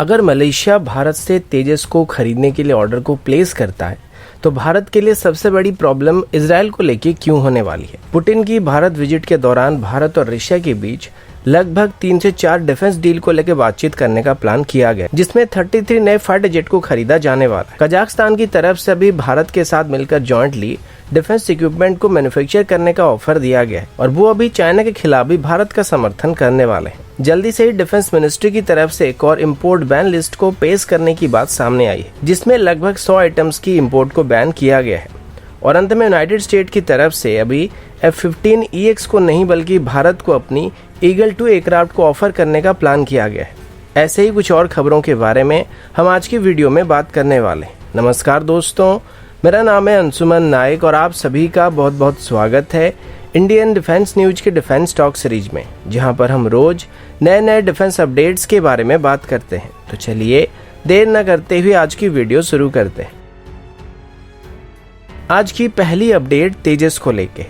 अगर मलेशिया भारत से तेजस को खरीदने के लिए ऑर्डर को प्लेस करता है तो भारत के लिए सबसे बड़ी प्रॉब्लम इजराइल को लेके क्यों होने वाली है। पुतिन की भारत विजिट के दौरान भारत और रशिया के बीच लगभग 3 से 4 डिफेंस डील को लेकर बातचीत करने का प्लान किया गया, जिसमें 33 नए फाइटर जेट को खरीदा जाने वाला है। कजाकिस्तान की तरफ से भी भारत के साथ मिलकर जॉइंटली डिफेंस इक्विपमेंट को मैन्युफैक्चर करने का ऑफर दिया गया है और वो अभी चाइना के खिलाफ भी भारत का समर्थन करने वाले हैं। जल्दी से ही डिफेंस मिनिस्ट्री की तरफ से एक और इम्पोर्ट बैन लिस्ट को पेश करने की बात सामने आई है, जिसमें लगभग 100 आइटम्स की इम्पोर्ट को बैन किया गया है। और अंत में यूनाइटेड स्टेट की तरफ से अभी F-15EX को नहीं बल्कि भारत को अपनी ईगल 2 एयरक्राफ्ट को ऑफर करने का प्लान किया गया है। ऐसे ही कुछ और खबरों के बारे में हम आज की वीडियो में बात करने वाले हैं। नमस्कार दोस्तों, मेरा नाम है अंशुमन नायक और आप सभी का बहुत बहुत स्वागत है इंडियन डिफेंस न्यूज के डिफेंस टॉक सीरीज में, जहां पर हम रोज नए नए डिफेंस अपडेट्स के बारे में बात करते हैं। तो चलिए देर न करते हुए आज की वीडियो शुरू करते हैं। आज की पहली अपडेट तेजस को लेके।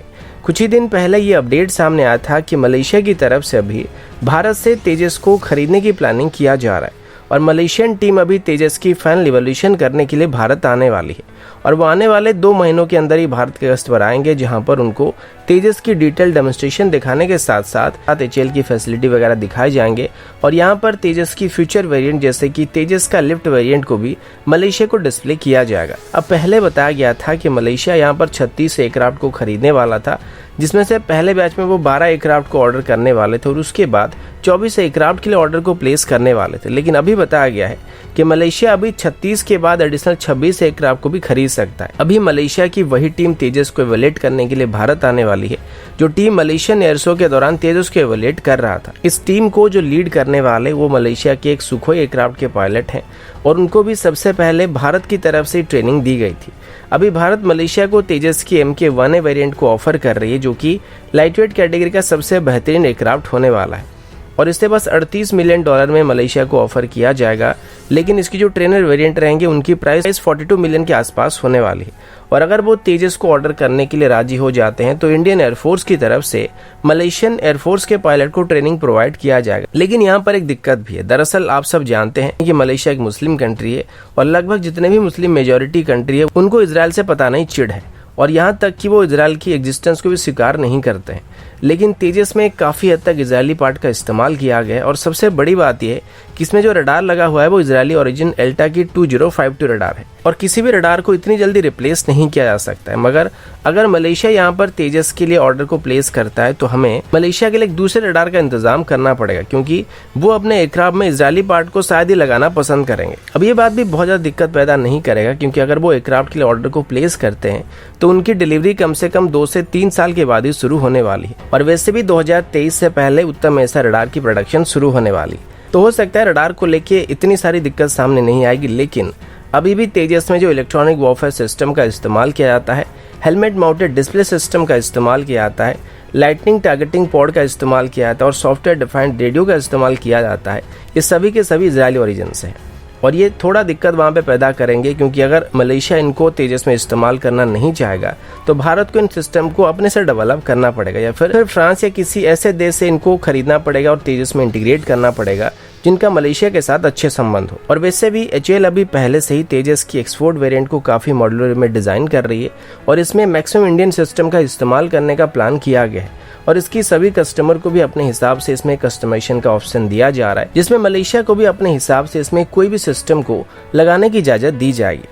कुछ ही दिन पहले ये अपडेट सामने आया था कि मलेशिया की तरफ से अभी भारत से तेजस को खरीदने की प्लानिंग किया जा रहा है और मलेशियन टीम अभी तेजस की फाइनल इवोल्यूशन करने के लिए भारत आने वाली है और वो आने वाले 2 महीनों के अंदर ही भारत के गश्त पर आएंगे, जहां पर उनको तेजस की डिटेल डेमोन्स्ट्रेशन दिखाने के साथ साथ HAL की फैसिलिटी वगैरह दिखाए जाएंगे और यहाँ पर तेजस की फ्यूचर वेरिएंट जैसे कि तेजस का लिफ्ट वेरिएंट को भी मलेशिया को डिस्प्ले किया जाएगा। अब पहले बताया गया था कि मलेशिया यहाँ पर 36 एयरक्राफ्ट को खरीदने वाला था, जिसमें से पहले बैच में वो 12 एयरक्राफ्ट को ऑर्डर करने वाले थे और उसके बाद 24 एयरक्राफ्ट के लिए ऑर्डर को प्लेस करने वाले थे। लेकिन अभी बताया गया है कि मलेशिया अभी 36 के बाद एडिशनल 26 एयरक्राफ्ट को भी खरीद सकता है। अभी मलेशिया की वही टीम तेजस को इवैल्यूएट करने के लिए भारत आने वाली है, जो टीम मलेशियन एयर शो के दौरान तेजस को इवैल्यूएट कर रहा था। इस टीम को जो लीड करने वाले वो मलेशिया के एक सुखोई एयरक्राफ्ट के पायलट हैं और उनको भी सबसे पहले भारत की तरफ से ट्रेनिंग दी गई थी। अभी भारत मलेशिया को तेजस की MK-1A वेरिएंट को ऑफर कर रही है, जो कि लाइटवेट कैटेगरी का सबसे बेहतरीन एयरक्राफ्ट होने वाला है और इसे बस $38 मिलियन में मलेशिया को ऑफर किया जाएगा। लेकिन इसकी जो ट्रेनर वेरिएंट रहेंगे उनकी प्राइस 42 मिलियन के आसपास होने वाली है और अगर वो तेजस को ऑर्डर करने के लिए राजी हो जाते हैं तो इंडियन एयरफोर्स की तरफ से मलेशियन एयरफोर्स के पायलट को ट्रेनिंग प्रोवाइड किया जाएगा। लेकिन यहाँ पर एक दिक्कत भी है। दरअसल आप सब जानते हैं कि मलेशिया एक मुस्लिम कंट्री है और लगभग जितने भी मुस्लिम मेजोरिटी कंट्री है उनको इजराइल से पता नहीं चिढ़ है और यहाँ तक कि वो इजराइल की एग्जिस्टेंस को भी स्वीकार नहीं करते हैं। लेकिन तेजस में काफ़ी हद तक इजरायली पार्ट का इस्तेमाल किया गया है और सबसे बड़ी बात यह है कि इसमें जो रडार लगा हुआ है वो इजरायली ओरिजिन एल्टा की 2052 रडार है और किसी भी रडार को इतनी जल्दी रिप्लेस नहीं किया जा सकता है। मगर अगर मलेशिया यहाँ पर तेजस के लिए ऑर्डर को प्लेस करता है तो हमें मलेशिया के लिए एक दूसरे रडार का इंतजाम करना पड़ेगा, क्योंकि वो अपने एयरक्राफ्ट में इजरायली पार्ट को शायद ही लगाना पसंद करेंगे। अब ये बात भी बहुत ज़्यादा दिक्कत पैदा नहीं करेगा, क्योंकि अगर वो एयरक्राफ्ट के लिए ऑर्डर को प्लेस करते हैं तो उनकी डिलीवरी कम से कम 2 से 3 साल के बाद ही शुरू होने वाली है और वैसे भी 2023 से पहले उत्तम ऐसा रडार की प्रोडक्शन शुरू होने वाली। तो हो सकता है रडार को लेके इतनी सारी दिक्कत सामने नहीं आएगी, लेकिन अभी भी तेजस में जो इलेक्ट्रॉनिक वॉरफेयर सिस्टम का इस्तेमाल किया जाता है, हेलमेट माउंटेड डिस्प्ले सिस्टम का इस्तेमाल किया जाता है, लाइटनिंग टारगेटिंग पॉड का इस्तेमाल किया जाता है और सॉफ्टवेयर डिफाइंड रेडियो का इस्तेमाल किया जाता है, ये सभी के सभी इजरायली ओरिजिन से हैं और ये थोड़ा दिक्कत वहाँ पे पैदा करेंगे, क्योंकि अगर मलेशिया इनको तेजस में इस्तेमाल करना नहीं चाहेगा तो भारत को इन सिस्टम को अपने से डेवलप करना पड़ेगा या फिर फ्रांस या किसी ऐसे देश से इनको खरीदना पड़ेगा और तेजस में इंटीग्रेट करना पड़ेगा जिनका मलेशिया के साथ अच्छे संबंध हो। और वैसे भी HAL अभी पहले से ही तेजस की एक्सपोर्ट वेरिएंट को काफ़ी मॉड्यूलर में डिज़ाइन कर रही है और इसमें मैक्सिमम इंडियन सिस्टम का इस्तेमाल करने का प्लान किया गया है और इसकी सभी कस्टमर को भी अपने हिसाब से इसमें कस्टमाइजेशन का ऑप्शन दिया जा रहा है, जिसमें मलेशिया को भी अपने हिसाब से इसमें कोई भी सिस्टम को लगाने की इजाज़त दी जाएगी।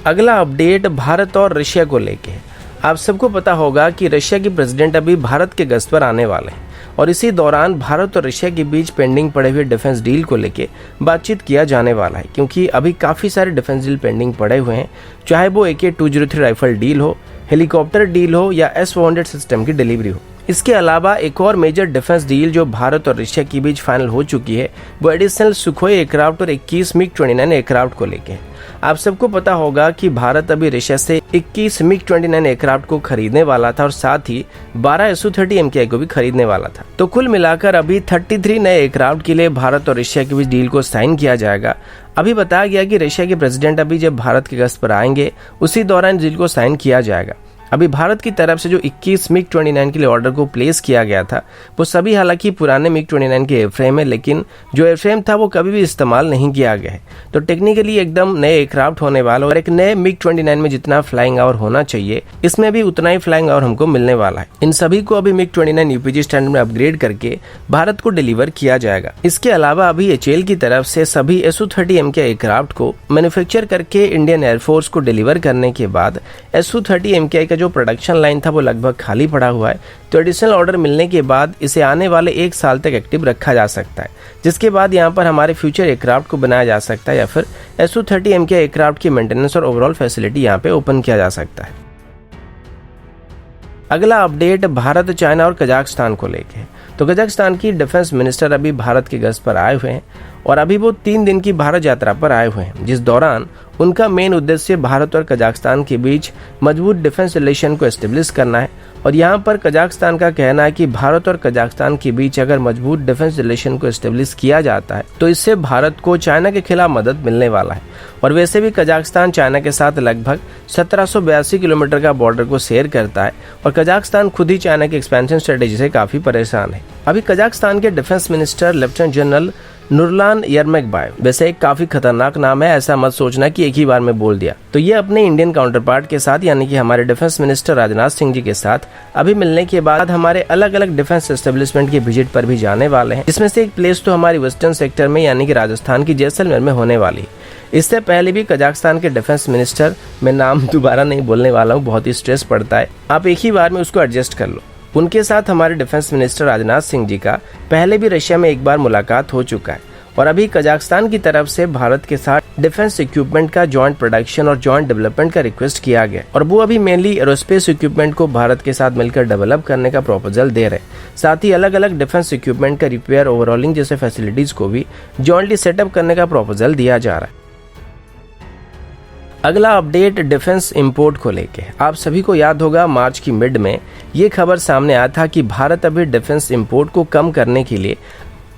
अगला अपडेट भारत और रशिया को लेके है। आप सबको पता होगा कि रशिया की प्रेसिडेंट अभी भारत के गश्त पर आने वाले हैं और इसी दौरान भारत और रशिया के बीच पेंडिंग पड़े हुए डिफेंस डील को लेके बातचीत किया जाने वाला है, क्योंकि अभी काफ़ी सारे डिफेंस डील पेंडिंग पड़े हुए हैं, चाहे वो AK-203 राइफल डील हो, हेलीकॉप्टर डील हो या S-400 सिस्टम की डिलीवरी हो। इसके अलावा एक और मेजर डिफेंस डील जो भारत और रशिया के बीच फाइनल हो चुकी है वो एडिशनल सुखोई एयरक्राफ्ट और 21 MiG-29 एयरक्राफ्ट को लेके है। आप सबको पता होगा कि भारत अभी रशिया से 21 MiG-29 एयरक्राफ्ट को खरीदने वाला था और साथ ही 12 Su-30 MKI को भी खरीदने वाला था। तो कुल मिलाकर अभी 33 नए एयरक्राफ्ट के लिए भारत और रशिया के बीच डील को साइन किया जाएगा। अभी बताया गया कि रशिया के प्रेसिडेंट अभी जब भारत के गश्त पर आएंगे उसी दौरान डील को साइन किया जाएगा। अभी भारत की तरफ से जो 21 MiG-29 के लिए ऑर्डर को प्लेस किया गया था वो सभी हालांकि पुराने MiG-29 के एयरफ्रेम है, लेकिन जो एयरफ्रेम था वो कभी भी इस्तेमाल नहीं किया गया है। तो टेक्निकली एकदम नए एयरक्राफ्ट होने वाला और एक नए MiG-29 में जितना फ्लाइंग आवर होना चाहिए इसमें भी उतना ही फ्लाइंग आवर हमको मिलने वाला है। इन सभी को अभी MiG-29 UPG स्टैंडर्ड में अपग्रेड करके भारत को डिलीवर किया जाएगा। इसके अलावा अभी HAL की तरफ से सभी Su-30M के एयरक्राफ्ट को मैन्युफैक्चर करके इंडियन एयरफोर्स को डिलीवर करने के बाद Su-30M का जो प्रोडक्शन लाइन था वो लगभग खाली पड़ा हुआ है। तो एडिशनल ऑर्डर मिलने के बाद इसे आने वाले 1 साल तक एक्टिव रखा जा सकता है, जिसके बाद यहाँ पर हमारे फ्यूचर एयरक्राफ्ट को बनाया जा सकता है या फिर Su-30M के एयरक्राफ्ट की मेंटेनेंस और ओवरऑल फैसिलिटी यहाँ पे ओपन किया जा सकता है। अगला अपडेट भारत, चाइना और कजाकिस्तान को लेके है। तो कजाकिस्तान की डिफेंस मिनिस्टर अभी भारत के गस्त पर आए हुए हैं और अभी वो 3 दिन की भारत यात्रा पर आए हुए हैं, जिस दौरान उनका मेन उद्देश्य भारत और कजाकिस्तान के बीच मजबूत डिफेंस रिलेशन को एस्टेब्लिश करना है। और यहाँ पर कजाकिस्तान का कहना है कि भारत और कजाकिस्तान के बीच अगर मजबूत डिफेंस रिलेशन को एस्टेब्लिश किया जाता है तो इससे भारत को चाइना के खिलाफ मदद मिलने वाला है। और वैसे भी कजाकिस्तान चाइना के साथ लगभग 1782 किलोमीटर का बॉर्डर को शेयर करता है और कजाकिस्तान खुद ही चाइना की एक्सपेंशन स्ट्रेटेजी से काफी परेशान है। अभी कजाकिस्तान के डिफेंस मिनिस्टर लेफ्टिनेंट जनरल नुरलान यरमेकबायव, वैसे एक काफी खतरनाक नाम है, ऐसा मत सोचना कि एक ही बार में बोल दिया। तो ये अपने इंडियन काउंटर पार्ट के साथ यानी कि हमारे डिफेंस मिनिस्टर राजनाथ सिंह जी के साथ अभी मिलने के बाद हमारे अलग अलग डिफेंस एस्टेब्लिशमेंट की विजिट पर भी जाने वाले हैं, जिसमें से एक प्लेस तो हमारी वेस्टर्न सेक्टर में यानी कि राजस्थान की जैसलमेर में होने वाली है। इससे पहले भी कजाकिस्तान के डिफेंस मिनिस्टर, मैं नाम दोबारा नहीं बोलने वाला हूँ, बहुत ही स्ट्रेस पड़ता है, आप एक ही बार में उसको एडजस्ट कर लो। उनके साथ हमारे डिफेंस मिनिस्टर राजनाथ सिंह जी का पहले भी रशिया में एक बार मुलाकात हो चुका है और अभी कजाकिस्तान की तरफ से भारत के साथ डिफेंस इक्विपमेंट का जॉइंट प्रोडक्शन और जॉइंट डेवलपमेंट का रिक्वेस्ट किया गया और वो अभी मेनली एरोस्पेस इक्विपमेंट को भारत के साथ मिलकर डेवलप करने का प्रपोजल दे रहे हैं। साथ ही अलग अलग डिफेंस इक्विपमेंट का रिपेयर, ओवरऑलिंग जैसे फैसिलिटीज को भी जॉइंटली सेटअप करने का प्रपोजल दिया जा रहा है। अगला अपडेट डिफेंस इंपोर्ट को लेके। आप सभी को याद होगा मार्च की मिड में ये खबर सामने आया था कि भारत अभी डिफेंस इंपोर्ट को कम करने के लिए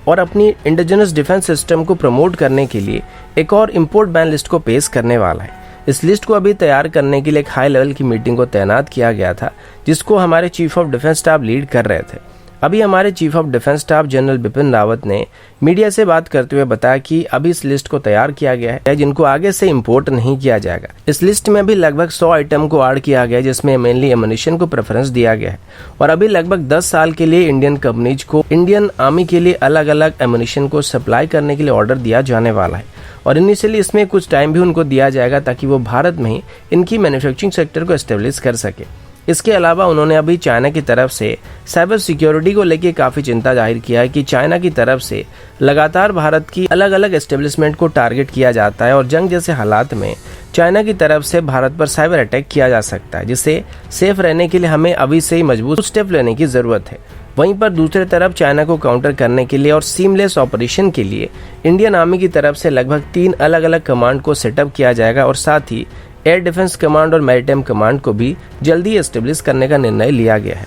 और अपनी इंडिजिनस डिफेंस सिस्टम को प्रमोट करने के लिए एक और इंपोर्ट बैन लिस्ट को पेश करने वाला है। इस लिस्ट को अभी तैयार करने के लिए एक हाई लेवल की मीटिंग को तैनात किया गया था, जिसको हमारे chief of defence staff lead कर रहे थे। अभी हमारे chief of defence staff general Bipin Rawat ने मीडिया से बात करते हुए बताया कि अभी इस लिस्ट को तैयार किया गया है जिनको आगे से इंपोर्ट नहीं किया जाएगा। इस लिस्ट में भी लगभग 100 आइटम को ऐड किया गया है, जिसमें मेनली एमुनिशन को प्रेफरेंस दिया गया है और अभी लगभग 10 साल के लिए इंडियन कंपनीज को इंडियन आर्मी के लिए अलग अलग एमुनिशन को सप्लाई करने के लिए ऑर्डर दिया जाने वाला है और इनिशियली इसमें कुछ टाइम भी उनको दिया जाएगा ताकि वो भारत में ही इनकी मैन्युफैक्चरिंग सेक्टर को एस्टेब्लिश कर सके। इसके अलावा उन्होंने अभी चाइना की तरफ से साइबर सिक्योरिटी को लेकर काफी चिंता जाहिर किया है कि चाइना की तरफ से लगातार भारत की अलग अलग एस्टेब्लिशमेंट को टारगेट किया जाता है और जंग जैसे हालात में चाइना की तरफ से भारत पर साइबर अटैक किया जा सकता है, जिससे सेफ रहने के लिए हमें अभी से ही मजबूत स्टेप लेने की जरूरत है। वहीं पर दूसरी तरफ चाइना को काउंटर करने के लिए और सीमलेस ऑपरेशन के लिए इंडियन आर्मी की तरफ से लगभग 3 अलग अलग कमांड को सेटअप किया जाएगा और साथ ही एयर डिफेंस कमांड और मैरीटाइम कमांड को भी जल्दी एस्टेब्लिश करने का निर्णय लिया गया है।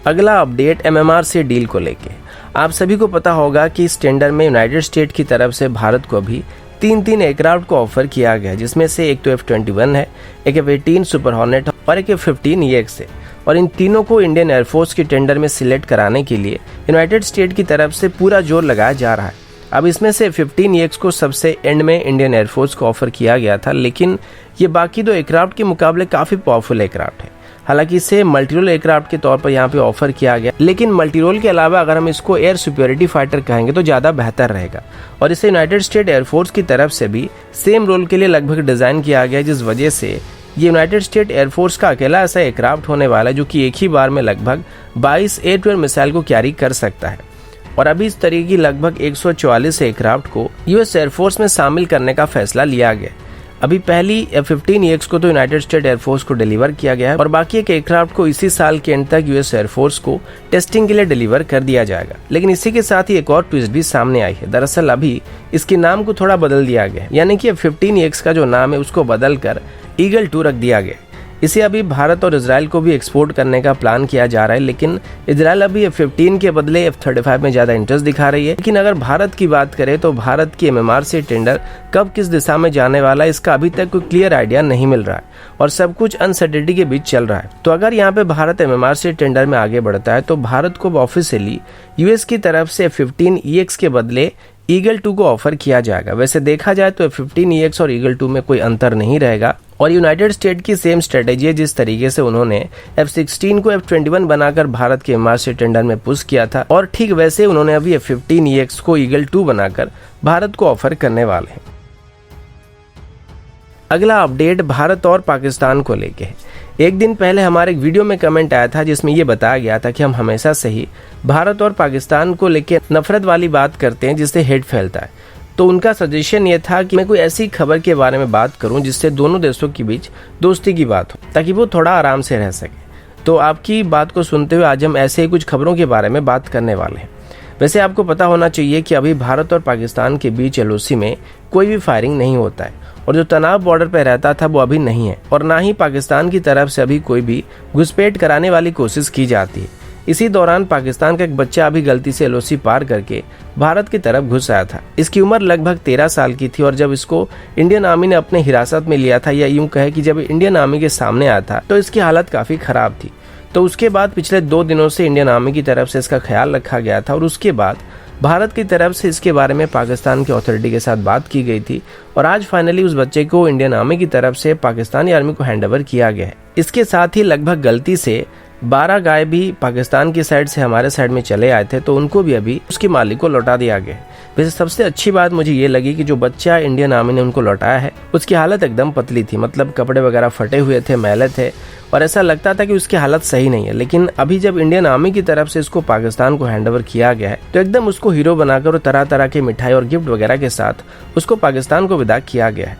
अगला अपडेट MMR से डील को लेके। आप सभी को पता होगा कि इस टेंडर में यूनाइटेड स्टेट की तरफ से भारत को अभी 3 एयरक्राफ्ट को ऑफर किया गया है, जिसमें से एक तो F-21 है, एक F-18 सुपर हॉर्नेट और एक F-15 EX है और इन तीनों को इंडियन एयरफोर्स के टेंडर में सिलेक्ट कराने के लिए यूनाइटेड स्टेट की तरफ से पूरा जोर लगाया जा रहा है। अब इसमें से F-15 EX को सबसे एंड में इंडियन एयरफोर्स को ऑफर किया गया था, लेकिन ये बाकी 2 एयरक्राफ्ट के मुकाबले काफी पावरफुल एयरक्राफ्ट है। हालांकि इसे मल्टीरोल एयरक्राफ्ट के तौर पर यहाँ पे ऑफर किया गया, लेकिन मल्टीरोल के अलावा अगर हम इसको एयर सुपीरियरिटी फाइटर कहेंगे तो ज्यादा बेहतर रहेगा और इसे यूनाइटेड स्टेट एयरफोर्स की तरफ से भी सेम रोल के लिए लगभग डिजाइन किया गया, जिस वजह से ये यूनाइटेड स्टेट एयरफोर्स का अकेला ऐसा एयरक्राफ्ट होने वाला है जो कि एक ही बार में लगभग 22 एयर टू एयर मिसाइल को कैरी कर सकता है। और अभी इस तरीके की लगभग 144 एयरक्राफ्ट को यूएस एयरफोर्स में शामिल करने का फैसला लिया गया। अभी पहली F-15 EX को तो यूनाइटेड स्टेट एयरफोर्स को डिलीवर किया गया है और बाकी एक एयरक्राफ्ट को इसी साल के एंड तक यूएस एयरफोर्स को टेस्टिंग के लिए डिलीवर कर दिया जाएगा। लेकिन इसी के साथ ही एक और ट्विस्ट भी सामने आई है। दरअसल अभी इसके नाम को थोड़ा बदल दिया गया है, यानी कि F-15 EX का जो नाम है उसको बदल कर ईगल 2 रख दिया गया। इसे अभी भारत और इजराइल को भी एक्सपोर्ट करने का प्लान किया जा रहा है, लेकिन इजराइल अभी F-15 के बदले F-35 में ज़्यादा इंटरेस्ट दिखा रही है। लेकिन अगर भारत की बात करें तो भारत की MMRC टेंडर कब किस दिशा में जाने वाला है, इसका अभी तक कोई क्लियर आइडिया नहीं मिल रहा है और सब कुछ अनसर्टेनिटी के बीच चल रहा है। तो अगर यहाँ पे भारत MMRC टेंडर में आगे बढ़ता है तो भारत को ऑफिशियली यूएस की तरफ से F-15EX के बदले ईगल 2 को ऑफर किया जाएगा। वैसे देखा जाए तो F-15EX और ईगल 2 में कोई अंतर नहीं रहेगा और यूनाइटेड स्टेट की सेम स्ट्रेटेजी है जिस तरीके से उन्होंने F-16 को F-21 बनाकर भारत के MMRC टेंडर में पुश किया था, और ठीक वैसे उन्होंने अभी F-15EX को ईगल 2 बनाकर भारत को ऑफर करने वाले हैं। अगला अपडेट भारत और पाकिस्तान को लेके है। एक दिन पहले हमारे एक वीडियो में कमेंट आया था जिसमें ये बताया गया था कि हम हमेशा से ही भारत और पाकिस्तान को लेके नफरत वाली बात करते हैं जिससे हेट फैलता है। तो उनका सजेशन ये था कि मैं कोई ऐसी खबर के बारे में बात करूं जिससे दोनों देशों के बीच दोस्ती की बात हो, ताकि वो थोड़ा आराम से रह सके। तो आपकी बात को सुनते हुए आज हम ऐसे ही कुछ खबरों के बारे में बात करने वाले हैं। वैसे आपको पता होना चाहिए कि अभी भारत और पाकिस्तान के बीच LOC में कोई भी फायरिंग नहीं होता है और जो तनाव बॉर्डर पर रहता था वो अभी नहीं है, और ना ही पाकिस्तान की तरफ से अभी कोई भी घुसपैठ कराने वाली कोशिश की जाती है। इसी दौरान पाकिस्तान का एक बच्चा अभी गलती से LOC पार करके भारत की तरफ घुस आया था। इसकी उम्र लगभग 13 साल की थी और जब इसको इंडियन आर्मी ने अपने हिरासत में लिया था, या यूं कहे कि जब इंडियन आर्मी के सामने आया था तो इसकी हालत काफ़ी ख़राब थी। तो उसके बाद पिछले 2 दिनों से इंडियन आर्मी की तरफ से इसका ख्याल रखा गया था और उसके बाद भारत की तरफ से इसके बारे में पाकिस्तान की अथॉरिटी के साथ बात की गई थी और आज फाइनली उस बच्चे को इंडियन आर्मी की तरफ से पाकिस्तानी आर्मी को हैंडओवर किया गया है। इसके साथ ही लगभग गलती से 12 गाय भी पाकिस्तान की साइड से हमारे साइड में चले आए थे, तो उनको भी अभी उसके मालिक को लौटा दिया गया। वैसे सबसे अच्छी बात मुझे ये लगी कि जो बच्चा इंडियन आर्मी ने उनको लौटाया है उसकी हालत एकदम पतली थी, मतलब कपड़े वगैरह फटे हुए थे, मैले थे और ऐसा लगता था कि उसकी हालत सही नहीं है। लेकिन अभी जब इंडियन आर्मी की तरफ से इसको पाकिस्तान को हैंडओवर किया गया है तो एकदम उसको हीरो बनाकर और तरह तरह के मिठाई और गिफ्ट वगैरह के साथ उसको पाकिस्तान को विदा किया गया है।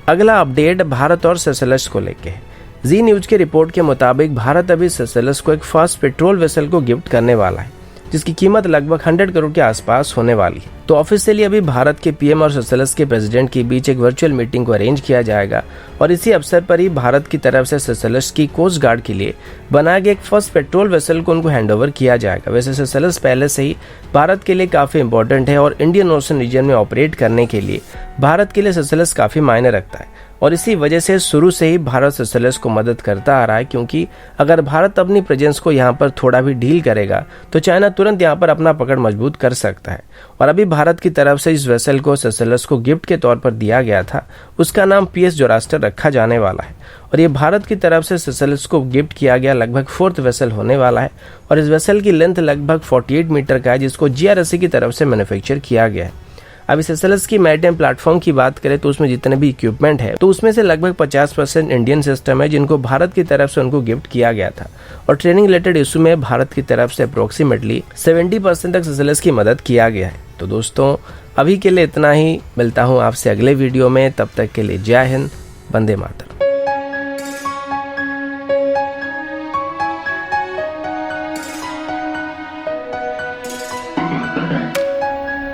अगला अपडेट भारत और सेशेल्स को लेके है। जी न्यूज के रिपोर्ट के मुताबिक भारत अभी सेशेल्स को एक फास्ट पेट्रोल वेसल को गिफ्ट करने वाला है जिसकी कीमत लगभग 100 करोड़ के आसपास होने वाली है। तो ऑफिशियली अभी भारत के PM और सेशेल्स के प्रेसिडेंट के बीच एक वर्चुअल मीटिंग को अरेंज किया जाएगा और इसी अवसर पर ही भारत की तरफ से सेशेल्स की कोस्ट गार्ड के लिए बनाए गए एक फर्स्ट पेट्रोल वेसल को उनको हैंडओवर किया जाएगा। वैसे सेशेल्स पहले से ही भारत के लिए काफी इंपॉर्टेंट है और इंडियन ओशन रीजन में ऑपरेट करने के लिए भारत के लिए सेशेल्स काफी मायने रखता है और इसी वजह से शुरू से ही भारत सेशेल्स को मदद करता आ रहा है, क्योंकि अगर भारत अपनी प्रेजेंस को यहाँ पर थोड़ा भी ढील करेगा तो चाइना तुरंत यहाँ पर अपना पकड़ मजबूत कर सकता है। और अभी भारत की तरफ से इस वेसल को सेशेल्स को गिफ्ट के तौर पर दिया गया था, उसका नाम PS जोरास्टर रखा जाने वाला है और ये भारत की तरफ से सेशेल्स को गिफ्ट किया गया लगभग 4th वेसल होने वाला है और इस वेसल की लेंथ लगभग 48 मीटर का है जिसको GRSC की तरफ से मैन्युफैक्चर किया गया है। अब इस सेशेल्स की मैरीटाइम प्लेटफॉर्म की बात करें तो उसमें जितने भी इक्विपमेंट है तो उसमें से लगभग 50% इंडियन सिस्टम है जिनको भारत की तरफ से उनको गिफ्ट किया गया था और ट्रेनिंग रिलेटेड इशू में भारत की तरफ से अप्रोक्सीमेटली 70% तक सेशेल्स की मदद किया गया है। तो दोस्तों अभी के लिए इतना ही, मिलता हूँ आपसे अगले वीडियो में, तब तक के लिए जय हिंद, वंदे मातरम।